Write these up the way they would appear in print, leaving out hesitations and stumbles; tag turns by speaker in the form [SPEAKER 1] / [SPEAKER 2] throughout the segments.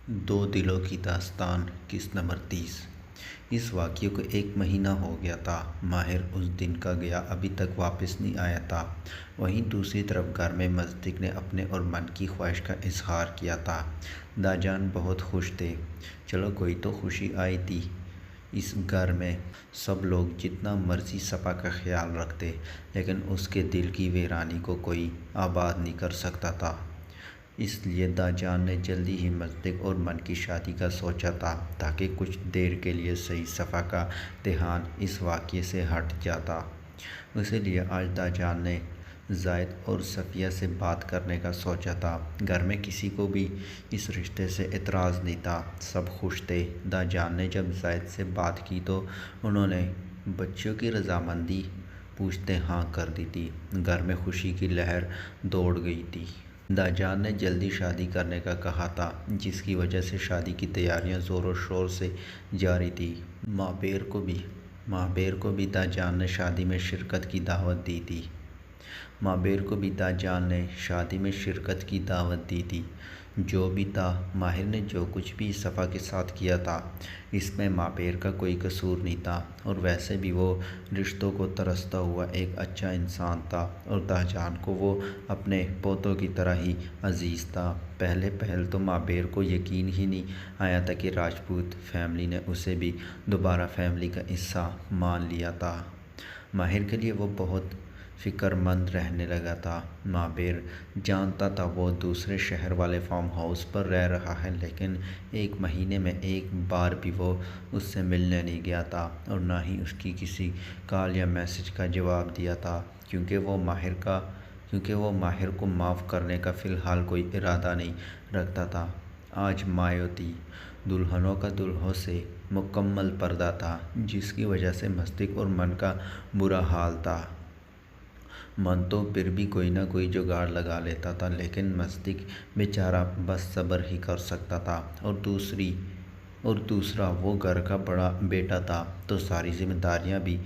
[SPEAKER 1] دو دلوں کی داستان قسط نمبر 30۔ اس واقعے کو 1 مہینہ ہو گیا تھا۔ ماہر اس دن کا گیا ابھی تک واپس نہیں آیا تھا۔ وہیں دوسری طرف گھر میں مصدق نے اپنے اور من کی خواہش کا اظہار کیا تھا۔ داجان بہت خوش تھے۔ چلو کوئی تو خوشی آئی تھی۔ اس گھر میں سب لوگ جتنا مرضی صفا کا خیال رکھتے لیکن اس کے دل کی ویرانی کو کوئی آباد نہیں کر سکتا تھا۔ اس لیے داجان نے جلدی ہی مصدق اور من کی شادی کا سوچا تھا تاکہ کچھ دیر کے لیے صحیح صفا کا دھیان اس واقعے سے ہٹ جاتا۔ اسی لیے آج داجان نے زاہد اور صفیہ سے بات کرنے کا سوچا تھا۔ گھر میں کسی کو بھی اس رشتے سے اعتراض نہیں تھا، سب خوش تھے۔ داجان نے جب زاہد سے بات کی تو انہوں نے بچوں کی رضامندی پوچھتے ہاں کر دی تھی۔ گھر میں خوشی کی لہر دوڑ گئی تھی۔ داجان نے جلدی شادی کرنے کا کہا تھا جس کی وجہ سے شادی کی تیاریاں زور و شور سے جاری تھیں۔ ماہبیر کو بھی داجان نے شادی میں شرکت کی دعوت دی تھی۔ جو بھی تھا، ماہر نے جو کچھ بھی صفا کے ساتھ کیا تھا اس میں ماہبیر کا کوئی قصور نہیں تھا، اور ویسے بھی وہ رشتوں کو ترستا ہوا ایک اچھا انسان تھا اور داجان کو وہ اپنے پوتوں کی طرح ہی عزیز تھا۔ پہل تو ماہبیر کو یقین ہی نہیں آیا تھا کہ راجپوت فیملی نے اسے بھی دوبارہ فیملی کا حصہ مان لیا تھا۔ ماہر کے لیے وہ بہت فکر مند رہنے لگا تھا۔ ماہبیر جانتا تھا وہ دوسرے شہر والے فارم ہاؤس پر رہ رہا ہے، لیکن 1 مہینے میں ایک بار بھی وہ اس سے ملنے نہیں گیا تھا اور نہ ہی اس کی کسی کال یا میسج کا جواب دیا تھا، کیونکہ وہ ماہر کو معاف کرنے کا فی الحال کوئی ارادہ نہیں رکھتا تھا۔ آج مایوتی دلہنوں کا دلہوں سے مکمل پردہ تھا، جس کی وجہ سے مصدق اور من کا برا حال تھا۔ من تو پھر بھی کوئی نہ کوئی جگاڑ لگا لیتا تھا، لیکن مصدق بیچارہ بس صبر ہی کر سکتا تھا، اور دوسرا وہ گھر کا بڑا بیٹا تھا تو ساری ذمہ داریاں بھی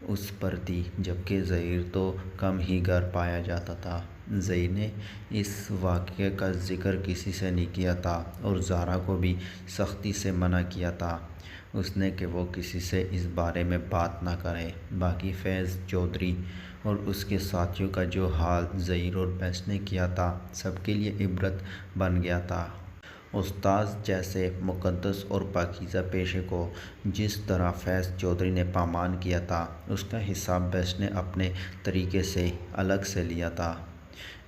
[SPEAKER 1] اس پر تھی، جبکہ ظہیر تو کم ہی گھر پایا جاتا تھا۔ ظہیر نے اس واقعے کا ذکر کسی سے نہیں کیا تھا اور زہرا کو بھی سختی سے منع کیا تھا اس نے کہ وہ کسی سے اس بارے میں بات نہ کرے۔ باقی فیض چودھری اور اس کے ساتھیوں کا جو حال ظہیر اور بیس نے کیا تھا سب کے لیے عبرت بن گیا تھا۔ استاذ جیسے مقدس اور پاکیزہ پیشے کو جس طرح فیض چودھری نے پامال کیا تھا، اس کا حساب بیس نے اپنے طریقے سے الگ سے لیا تھا۔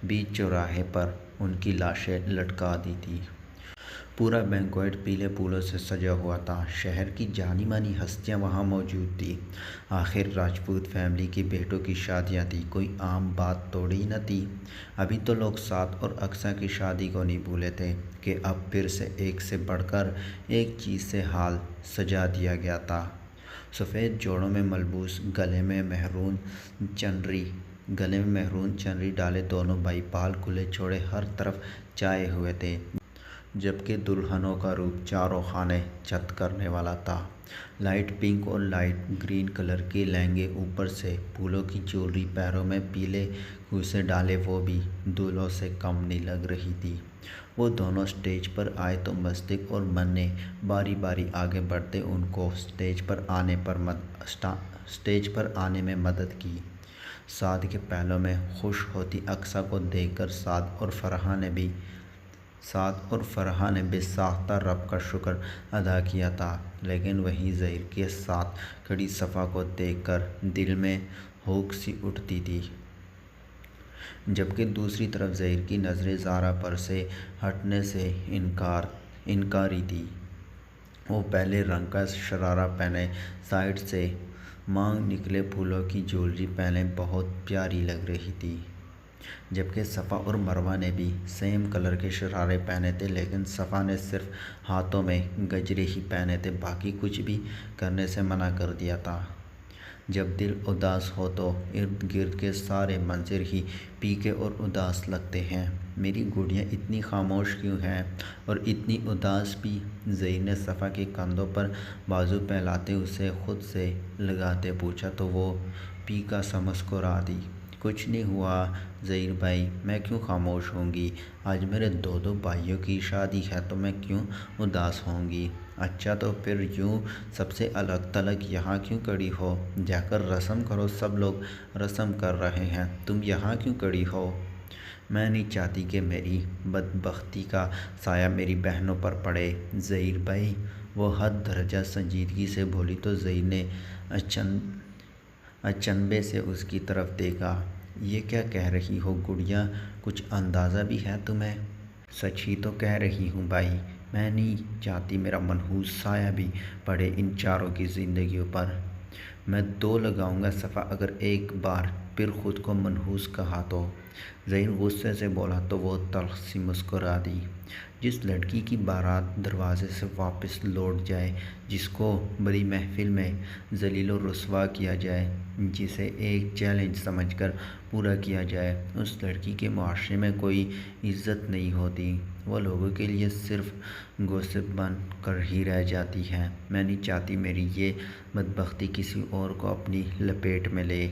[SPEAKER 1] بیچ چوراہے پر ان کی لاشیں لٹکا دی تھیں۔ پورا بینکویٹ پیلے پھولوں سے سجا ہوا تھا۔ شہر کی جانی مانی ہستیاں وہاں موجود تھیں۔ آخر راجپوت فیملی کے بیٹوں کی شادیاں تھیں، کوئی عام بات تھوڑی نہ تھی۔ ابھی تو لوگ سعد اور اقصیٰ کی شادی کو نہیں بھولے تھے کہ اب پھر سے ایک سے بڑھ کر ایک چیز سے حال سجا دیا گیا تھا۔ سفید جوڑوں میں ملبوس، گلے میں مہرون چنری ڈالے دونوں بھائی بال کھلے چھوڑے ہر طرف چھائے ہوئے تھے، جبکہ دلہنوں کا روپ چاروں خانے چت کرنے والا تھا۔ لائٹ پنک اور لائٹ گرین کلر کے لہنگے، اوپر سے پھولوں کی جویلری، پیروں میں پیلے کھوسے ڈالے، وہ بھی دولہوں سے کم نہیں لگ رہی تھی۔ وہ دونوں اسٹیج پر آئے تو مصدق اور من نے باری باری آگے بڑھتے ان کو اسٹیج پر آنے میں مدد کی۔ سعد کے پہلو میں خوش ہوتی اقصیٰ کو دیکھ کر سعد اور فرحہ نے بے ساختہ رب کا شکر ادا کیا تھا، لیکن وہیں ظہیر کے ساتھ کھڑی صفا کو دیکھ کر دل میں ہوک سی اٹھتی تھی، جبکہ دوسری طرف ظہیر کی نظریں زہرا پر سے ہٹنے سے انکاری تھیں۔ وہ پہلے رنگ کا شرارہ پہنے، سائیڈ سے مانگ نکلے پھولوں کی جویلری پہنے بہت پیاری لگ رہی تھی، جبکہ صفا اور مروہ نے بھی سیم کلر کے شرارے پہنے تھے، لیکن صفا نے صرف ہاتھوں میں گجرے ہی پہنے تھے، باقی کچھ بھی کرنے سے منع کر دیا تھا۔ جب دل اداس ہو تو ارد گرد کے سارے منظر ہی پھیکے اور اداس لگتے ہیں۔ میری گڑیا اتنی خاموش کیوں ہے اور اتنی اداس بھی؟ ظہیر نے صفا کے کندھوں پر بازو پھیلاتے اسے خود سے لگاتے پوچھا تو وہ پھیکا سا مسکرا دی۔ کچھ نہیں ہوا ظہیر بھائی، میں کیوں خاموش ہوں گی؟ آج میرے دو بھائیوں کی شادی ہے تو میں کیوں اداس ہوں گی؟ اچھا تو پھر یوں سب سے الگ تھلگ یہاں کیوں کھڑی ہو؟ جا کر رسم کرو، سب لوگ رسم کر رہے ہیں، تم یہاں کیوں کھڑی ہو؟ میں نہیں چاہتی کہ میری بدبختی کا سایہ میری بہنوں پر پڑے ظہیر بھائی، وہ حد درجہ سنجیدگی سے بولی تو ظہیر نے اچنبے سے اس کی طرف دیکھا۔ یہ کیا کہہ رہی ہو گڑیا، کچھ اندازہ بھی ہے تمہیں؟ سچ ہی تو کہہ رہی ہوں بھائی، میں نہیں چاہتی میرا منحوس سایہ بھی پڑے ان چاروں کی زندگیوں پر۔ میں دو لگاؤں گا صفا اگر ایک بار پھر خود کو منحوس کہا تو۔ ظہیر غصے سے بولا تو وہ تلخ سی مسکرا دی۔ جس لڑکی کی بارات دروازے سے واپس لوٹ جائے، جس کو بڑی محفل میں ذلیل و رسوا کیا جائے، جسے ایک چیلنج سمجھ کر پورا کیا جائے، اس لڑکی کے معاشرے میں کوئی عزت نہیں ہوتی، وہ لوگوں کے لیے صرف گوسپ بن کر ہی رہ جاتی ہے۔ میں نہیں چاہتی میری یہ بدبختی کسی اور کو اپنی لپیٹ میں لے۔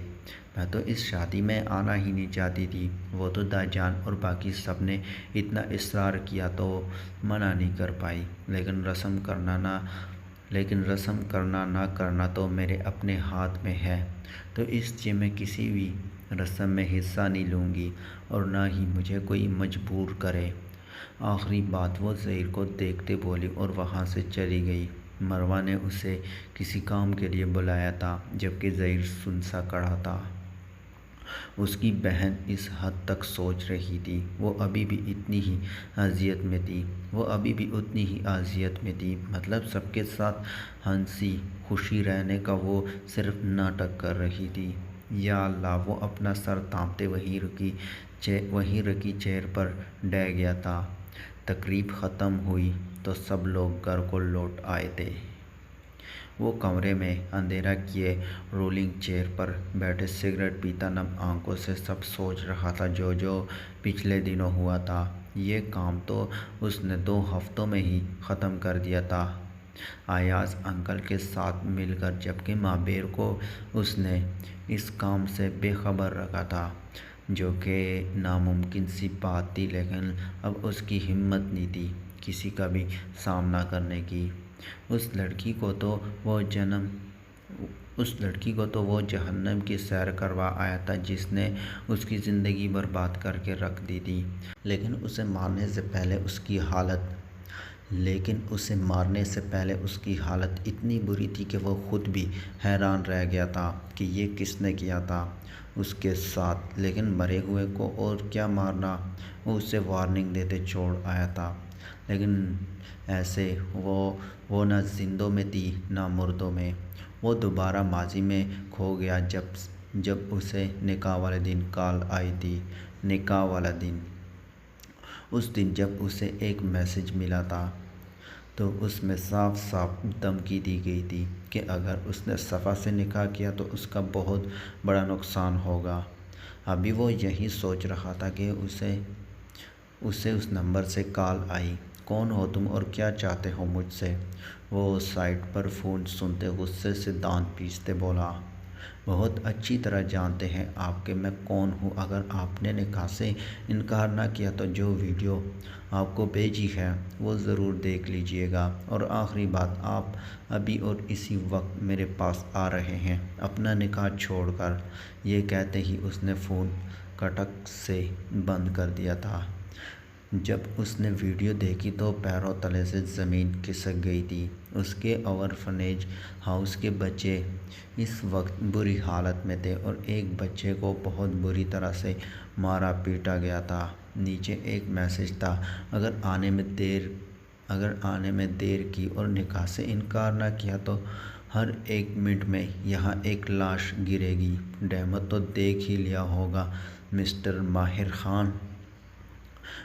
[SPEAKER 1] میں تو اس شادی میں آنا ہی نہیں چاہتی تھی، وہ تو دائی جان اور باقی سب نے اتنا اصرار کیا تو منع نہیں کر پائی، لیکن رسم کرنا نہ کرنا تو میرے اپنے ہاتھ میں ہے، تو اس لیے میں کسی بھی رسم میں حصہ نہیں لوں گی اور نہ ہی مجھے کوئی مجبور کرے۔ آخری بات وہ ظہیر کو دیکھتے بولی اور وہاں سے چلی گئی۔ مروہ نے اسے کسی کام کے لیے بلایا تھا، جبکہ ظہیر سن سا کھڑا تھا۔ اس کی بہن اس حد تک سوچ رہی تھی، وہ ابھی بھی اتنی ہی اذیت میں تھی، مطلب سب کے ساتھ ہنسی خوشی رہنے کا وہ صرف ناٹک کر رہی تھی۔ یا اللہ، وہ اپنا سر تھامتے وہیں رکھی چیئر پر ڈہ گیا تھا۔ تقریب ختم ہوئی تو سب لوگ گھر کو لوٹ آئے تھے۔ وہ کمرے میں اندھیرا کیے رولنگ چیئر پر بیٹھے سگریٹ پیتا نم آنکھوں سے سب سوچ رہا تھا جو پچھلے دنوں ہوا تھا۔ یہ کام تو اس نے 2 ہفتوں میں ہی ختم کر دیا تھا ایاز انکل کے ساتھ مل کر، جبکہ مابیر کو اس نے اس کام سے بے خبر رکھا تھا، جو کہ ناممکن سی بات تھی، لیکن اب اس کی ہمت نہیں تھی کسی کا بھی سامنا کرنے کی۔ اس لڑکی کو تو وہ جہنم کی سیر کروا آیا تھا جس نے اس کی زندگی برباد کر کے رکھ دی تھی، لیکن اسے مارنے سے پہلے اس کی حالت اتنی بری تھی کہ وہ خود بھی حیران رہ گیا تھا کہ یہ کس نے کیا تھا اس کے ساتھ، لیکن مرے ہوئے کو اور کیا مارنا، وہ اسے وارننگ دیتے چھوڑ آیا تھا، لیکن ایسے وہ نہ زندوں میں تھی نہ مردوں میں۔ وہ دوبارہ ماضی میں کھو گیا جب اسے نکاح والے دن کال آئی تھی۔ نکاح والا دن، اس دن جب اسے ایک میسج ملا تھا تو اس میں صاف صاف دھمکی دی گئی تھی کہ اگر اس نے صفا سے نکاح کیا تو اس کا بہت بڑا نقصان ہوگا۔ ابھی وہ یہی سوچ رہا تھا کہ اسے اس نمبر سے کال آئی۔ کون ہو تم اور کیا چاہتے ہو مجھ سے؟ وہ سائٹ پر فون سنتے غصے سے دانت پیستے بولا۔ بہت اچھی طرح جانتے ہیں آپ کہ میں کون ہوں۔ اگر آپ نے نکاح سے انکار نہ کیا تو جو ویڈیو آپ کو بھیجی ہے وہ ضرور دیکھ لیجیے گا، اور آخری بات، آپ ابھی اور اسی وقت میرے پاس آ رہے ہیں اپنا نکاح چھوڑ کر۔ یہ کہتے ہی اس نے فون کٹک سے بند کر دیا تھا۔ جب اس نے ویڈیو دیکھی تو پیروں تلے سے زمین کھسک گئی تھی۔ اس کے اورفنیج ہاؤس کے بچے اس وقت بری حالت میں تھے اور ایک بچے کو بہت بری طرح سے مارا پیٹا گیا تھا۔ نیچے ایک میسج تھا، اگر آنے میں دیر کی اور نکاح سے انکار نہ کیا تو ہر 1 منٹ میں یہاں ایک لاش گرے گی۔ ڈیمو تو دیکھ ہی لیا ہوگا مسٹر ماہر خان۔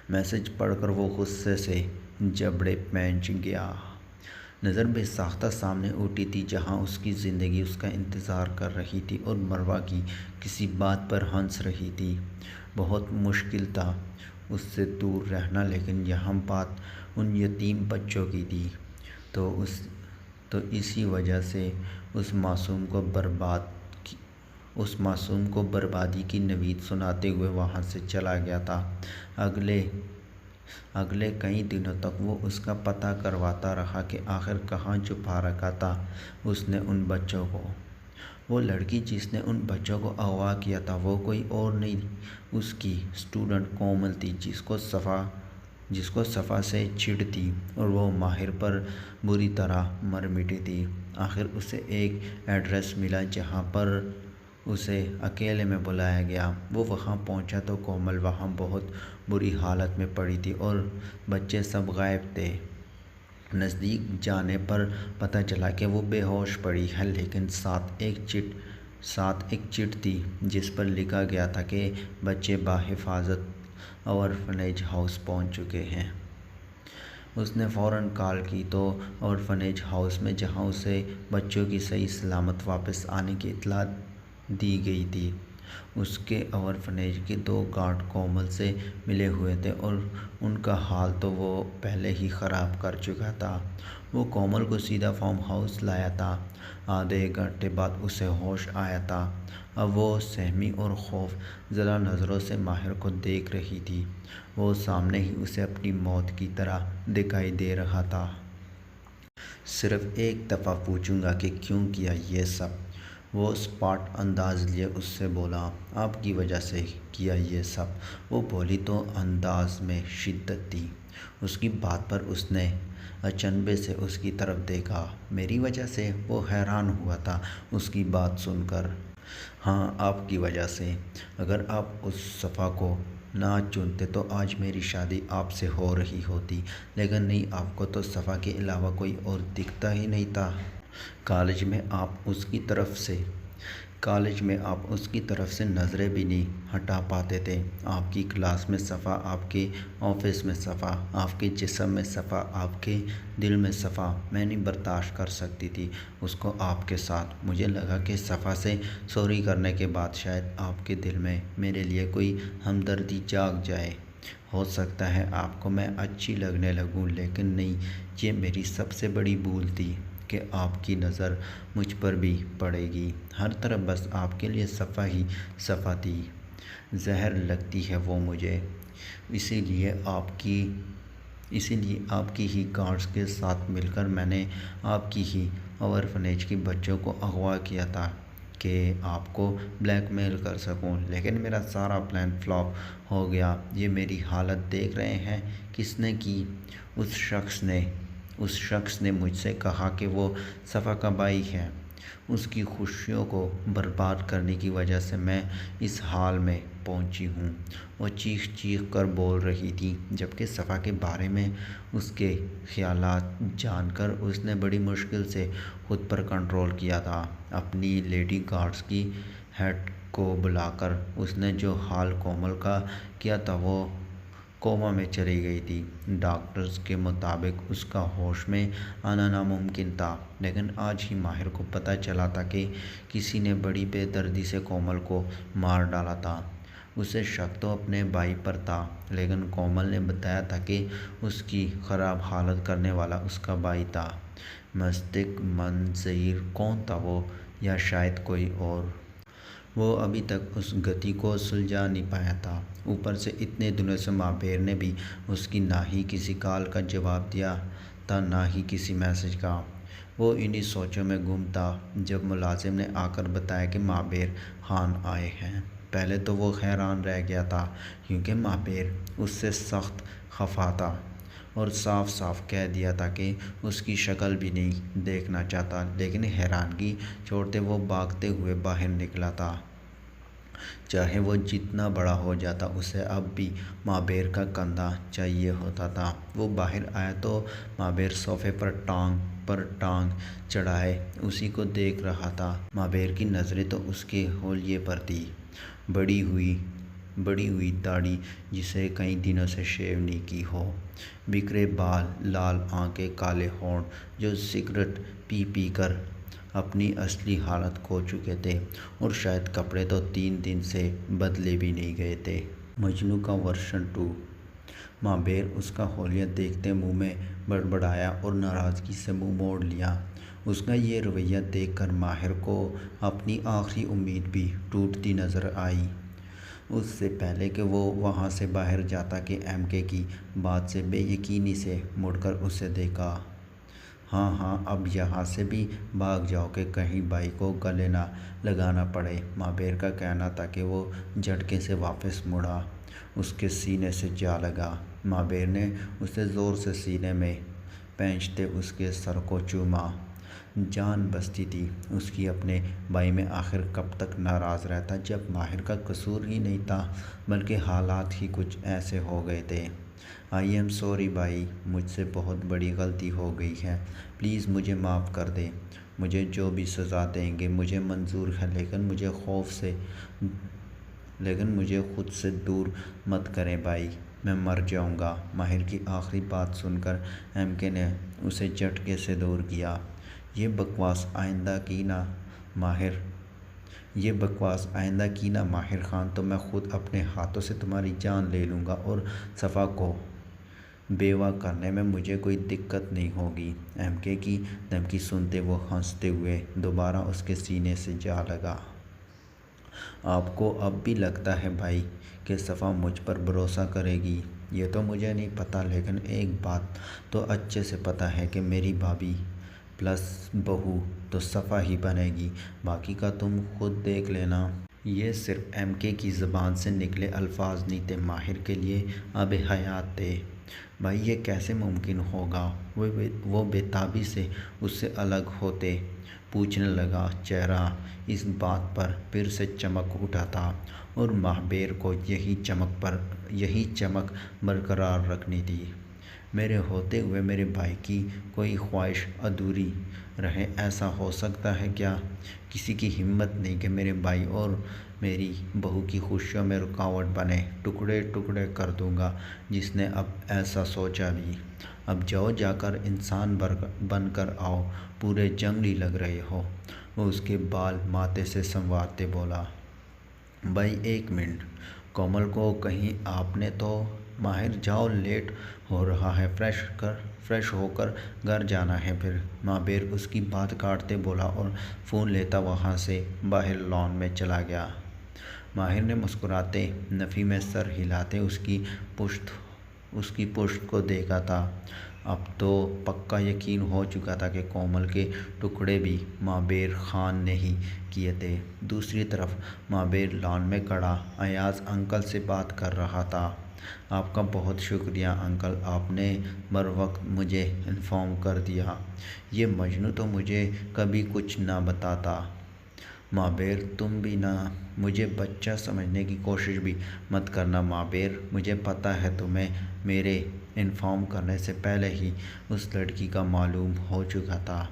[SPEAKER 1] میسج پڑھ کر وہ غصے سے جبڑے پھینچ گیا۔ نظر بے ساختہ سامنے اٹھی تھی جہاں اس کی زندگی اس کا انتظار کر رہی تھی اور مروہ کی کسی بات پر ہنس رہی تھی۔ بہت مشکل تھا اس سے دور رہنا، لیکن یہاں بات ان یتیم بچوں کی تھی تو اسی وجہ سے اس معصوم کو اس معصوم کو بربادی کی نوید سناتے ہوئے وہاں سے چلا گیا تھا۔ اگلے کئی دنوں تک وہ اس کا پتہ کرواتا رہا کہ آخر کہاں چھپا رکھا تھا اس نے ان بچوں کو۔ وہ لڑکی جس نے ان بچوں کو اغوا کیا تھا وہ کوئی اور نہیں، اس کی اسٹوڈنٹ کومل تھی، جس کو صفا سے چڑ تھی اور وہ ماہر پر بری طرح مر مٹی تھی۔ آخر اسے ایک ایڈریس ملا جہاں پر اسے اکیلے میں بلایا گیا۔ وہ وہاں پہنچا تو کومل وہاں بہت بری حالت میں پڑی تھی اور بچے سب غائب تھے۔ نزدیک جانے پر پتہ چلا کہ وہ بے ہوش پڑی ہے، لیکن ساتھ ایک چٹ تھی جس پر لکھا گیا تھا کہ بچے بحفاظت اورفنیج ہاؤس پہنچ چکے ہیں۔ اس نے فوراً کال کی تو اورفنیج ہاؤس میں، جہاں اسے بچوں کی صحیح سلامت واپس آنے کی اطلاع دی گئی تھی، اس کے اورفنیج کے 2 گارڈ کومل سے ملے ہوئے تھے اور ان کا حال تو وہ پہلے ہی خراب کر چکا تھا۔ وہ کومل کو سیدھا فارم ہاؤس لایا تھا۔ آدھے ایک گھنٹے بعد اسے ہوش آیا تھا۔ اب وہ سہمی اور خوف زدہ نظروں سے ماہر کو دیکھ رہی تھی۔ وہ سامنے ہی اسے اپنی موت کی طرح دکھائی دے رہا تھا۔ صرف ایک دفعہ پوچھوں گا کہ کیوں کیا یہ سب؟ وہ اسپاٹ انداز لیے اس سے بولا۔ آپ کی وجہ سے کیا یہ سب؟ وہ بولی تو انداز میں شدت تھی۔ اس کی بات پر اس نے اچنبھے سے اس کی طرف دیکھا۔ میری وجہ سے؟ وہ حیران ہوا تھا اس کی بات سن کر۔ ہاں، آپ کی وجہ سے۔ اگر آپ اس صفا کو نہ چنتے تو آج میری شادی آپ سے ہو رہی ہوتی، لیکن نہیں، آپ کو تو صفا کے علاوہ کوئی اور دکھتا ہی نہیں تھا۔ کالج میں آپ اس کی طرف سے نظریں بھی نہیں ہٹا پاتے تھے۔ آپ کی کلاس میں صفا، آپ کے آفس میں صفا، آپ کے جسم میں صفا، آپ کے دل میں صفا۔ میں نہیں برداشت کر سکتی تھی اس کو آپ کے ساتھ۔ مجھے لگا کہ صفا سے سوری کرنے کے بعد شاید آپ کے دل میں میرے لیے کوئی ہمدردی جاگ جائے۔ ہو سکتا ہے آپ کو میں اچھی لگنے لگوں، لیکن نہیں، یہ میری سب سے بڑی بھول تھی کہ آپ کی نظر مجھ پر بھی پڑے گی۔ ہر طرف بس آپ کے لیے صفا ہی صفا تھی۔ زہر لگتی ہے وہ مجھے۔ اسی لیے آپ کی ہی گارڈز کے ساتھ مل کر میں نے آپ کی ہی اورفنیج کے بچوں کو اغوا کیا تھا کہ آپ کو بلیک میل کر سکوں، لیکن میرا سارا پلان فلاپ ہو گیا۔ یہ میری حالت دیکھ رہے ہیں کس نے کی؟ اس شخص نے مجھ سے کہا کہ وہ صفا کا بھائی ہے۔ اس کی خوشیوں کو برباد کرنے کی وجہ سے میں اس حال میں پہنچی ہوں۔ وہ چیخ چیخ کر بول رہی تھی، جبکہ صفا کے بارے میں اس کے خیالات جان کر اس نے بڑی مشکل سے خود پر کنٹرول کیا تھا۔ اپنی لیڈی گارڈز کی ہیڈ کو بلا کر اس نے جو حال کومل کا کیا تھا، وہ کوما میں چلی گئی تھی۔ ڈاکٹرز کے مطابق اس کا ہوش میں آنا ناممکن تھا، لیکن آج ہی ماہر کو پتہ چلا تھا کہ کسی نے بڑی بے دردی سے کومل کو مار ڈالا تھا۔ اسے شک تو اپنے بھائی پر تھا، لیکن کومل نے بتایا تھا کہ اس کی خراب حالت کرنے والا اس کا بھائی تھا۔ مستق منظر کون تھا وہ، یا شاید کوئی اور؟ وہ ابھی تک اس گتھی کو سلجھا نہیں پایا تھا۔ اوپر سے اتنے دنوں سے ماپیر نے بھی اس کی نہ ہی کسی کال کا جواب دیا تھا، نہ ہی کسی میسج کا۔ وہ انہی سوچوں میں گم تھا جب ملازم نے آ کر بتایا کہ ماپیر خان آئے ہیں۔ پہلے تو وہ حیران رہ گیا تھا، کیونکہ ماپیر اس سے سخت خفا تھا اور صاف صاف کہہ دیا تھا کہ اس کی شکل بھی نہیں دیکھنا چاہتا، لیکن حیرانگی چھوڑتے وہ بھاگتے ہوئے باہر نکلا تھا۔ چاہے وہ جتنا بڑا ہو جاتا، اسے اب بھی ماپیر کا کندھا چاہیے ہوتا تھا۔ وہ باہر آیا تو ماپیر صوفے پر ٹانگ چڑھائے اسی کو دیکھ رہا تھا۔ ماپیر کی نظریں تو اس کے حولیے پر تھیں۔ بڑی ہوئی داڑھی جسے کئی دنوں سے شیو نہیں کی ہو، بکھرے بال، لال آنکھیں، کالے ہونٹ جو سگریٹ پی پی کر اپنی اصلی حالت کھو چکے تھے، اور شاید کپڑے تو 3 دن سے بدلے بھی نہیں گئے تھے۔ مجنوں کا ورژن 2۔ مابیر اس کا حولیت دیکھتے منہ میں بڑبڑایا اور ناراضگی سے منہ موڑ لیا۔ اس کا یہ رویہ دیکھ کر ماہر کو اپنی آخری امید بھی ٹوٹتی نظر آئی۔ اس سے پہلے کہ وہ وہاں سے باہر جاتا کہ ایم کے کی بات سے بے یقینی سے مڑ کر اسے دیکھا۔ ہاں ہاں، اب یہاں سے بھی بھاگ جاؤ کہ کہیں بھائی کو گلے نہ لگانا پڑے، مابیر کا کہنا تھا کہ وہ جھٹکے سے واپس مڑا، اس کے سینے سے جا لگا۔ مابیر نے اسے زور سے سینے میں پہنچتے اس کے سر کو چوما۔ جان بستی تھی اس کی اپنے بھائی میں، آخر کب تک ناراض رہتا جب ماہر کا قصور ہی نہیں تھا بلکہ حالات ہی کچھ ایسے ہو گئے تھے۔ آئی ایم سوری بھائی، مجھ سے بہت بڑی غلطی ہو گئی ہے، پلیز مجھے معاف کر دے۔ مجھے جو بھی سزا دیں گے مجھے منظور ہے، لیکن مجھے خود سے دور مت کریں بھائی، میں مر جاؤں گا۔ ماہر کی آخری بات سن کر ایم کے نے اسے جھٹکے سے دور کیا۔ یہ بکواس آئندہ کی نا ماہر خان، تو میں خود اپنے ہاتھوں سے تمہاری جان لے لوں گا اور صفا کو بیوہ کرنے میں مجھے کوئی دقت نہیں ہوگی۔ ایم کے کی دھمکی سنتے وہ ہنستے ہوئے دوبارہ اس کے سینے سے جا لگا۔ آپ کو اب بھی لگتا ہے بھائی کہ صفا مجھ پر بھروسہ کرے گی؟ یہ تو مجھے نہیں پتا، لیکن ایک بات تو اچھے سے پتا ہے کہ میری بھابھی پلس بہو تو صفا ہی بنے گی، باقی کا تم خود دیکھ لینا۔ یہ صرف ایم کے کی زبان سے نکلے الفاظ نہیں تھے، ماہر کے لیے آب حیات تھے۔ بھائی یہ کیسے ممکن ہوگا؟ وہ بے تابی سے اس سے الگ ہوتے پوچھنے لگا۔ چہرہ اس بات پر پھر سے چمک اٹھا تھا اور مابیر کو یہی چمک برقرار رکھنی تھی۔ میرے ہوتے ہوئے میرے بھائی کی کوئی خواہش ادھوری رہے، ایسا ہو سکتا ہے کیا؟ کسی کی ہمت نہیں کہ میرے بھائی اور میری بہو کی خوشیوں میں رکاوٹ بنے۔ ٹکڑے ٹکڑے کر دوں گا جس نے اب ایسا سوچا بھی۔ اب جاؤ، جا کر انسان بن کر آؤ، پورے جنگلی لگ رہے ہو۔ وہ اس کے بال ماتھے سے سنوارتے بولا۔ بھائی ایک منٹ، کومل کو کہیں آپ نے تو؟ ماہر جاؤ، لیٹ ہو رہا ہے، فریش ہو کر گھر جانا ہے پھر۔ مابیر اس کی بات کاٹتے بولا اور فون لیتا وہاں سے باہر لان میں چلا گیا۔ ماہر نے مسکراتے نفی میں سر ہلاتے اس کی پشت کو دیکھا تھا۔ اب تو پکا یقین ہو چکا تھا کہ کومل کے ٹکڑے بھی مابیر خان نے ہی کیے تھے۔ دوسری طرف مابیر لان میں کھڑا ایاز انکل سے بات کر رہا تھا۔ آپ کا بہت شکریہ انکل، آپ نے بروقت مجھے انفارم کر دیا، یہ مجنوں تو مجھے کبھی کچھ نہ بتاتا۔ مابیر تم بھی نہ مجھے بچہ سمجھنے کی کوشش بھی مت کرنا مابیر، مجھے پتا ہے تمہیں میرے انفارم کرنے سے پہلے ہی اس لڑکی کا معلوم ہو چکا تھا۔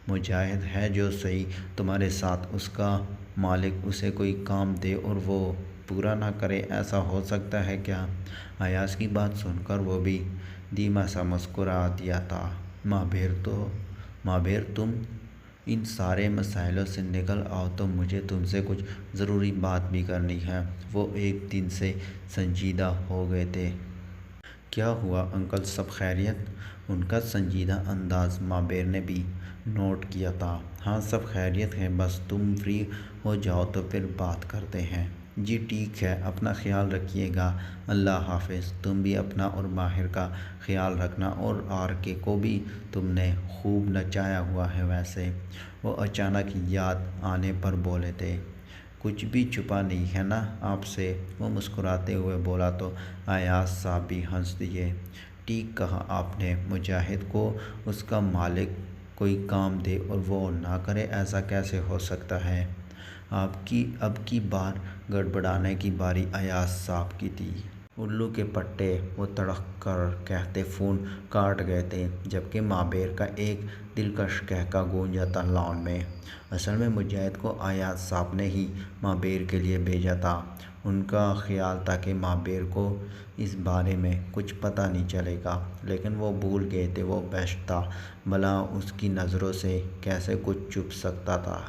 [SPEAKER 1] مجاہد ہے جو صحیح تمہارے ساتھ، اس کا مالک اسے کوئی کام دے اور وہ پورا نہ کرے، ایسا ہو سکتا ہے کیا؟ ایاز کی بات سن کر وہ بھی دھیما سا مسکرا دیا تھا۔ مابیر تم ان سارے مسائلوں سے نکل آؤ تو مجھے تم سے کچھ ضروری بات بھی کرنی ہے۔ وہ ایک دن سے سنجیدہ ہو گئے تھے۔ کیا ہوا انکل، سب خیریت؟ ان کا سنجیدہ انداز مابیر نے بھی نوٹ کیا تھا۔ ہاں سب خیریت ہے، بس تم فری ہو جاؤ تو پھر بات کرتے ہیں۔ جی ٹھیک ہے، اپنا خیال رکھیے گا، اللہ حافظ۔ تم بھی اپنا اور ماہر کا خیال رکھنا، اور آر کے کو بھی تم نے خوب نچایا ہوا ہے ویسے، وہ اچانک یاد آنے پر بولے تھے۔ کچھ بھی چھپا نہیں ہے نا آپ سے، وہ مسکراتے ہوئے بولا تو ایاز صاحب بھی ہنس دیے۔ ٹھیک کہا آپ نے، مجاہد کو اس کا مالک کوئی کام دے اور وہ نہ کرے، ایسا کیسے ہو سکتا ہے؟ اب کی بار گڑبڑانے کی باری ایاز صاحب کی تھی۔ الو کے پٹے، وہ تڑک کر کہتے فون کاٹ گئے تھے، جبکہ مابیر کا ایک دلکش قہقہ گونجا تھا لان میں۔ اصل میں مجاہد کو ایاز صاحب نے ہی مابیر کے لیے بھیجا تھا۔ ان کا خیال تھا کہ مابیر کو اس بارے میں کچھ پتہ نہیں چلے گا، لیکن وہ بھول گئے تھے وہ بیسٹ تھا، بھلا اس کی نظروں سے کیسے کچھ چھپ سکتا تھا۔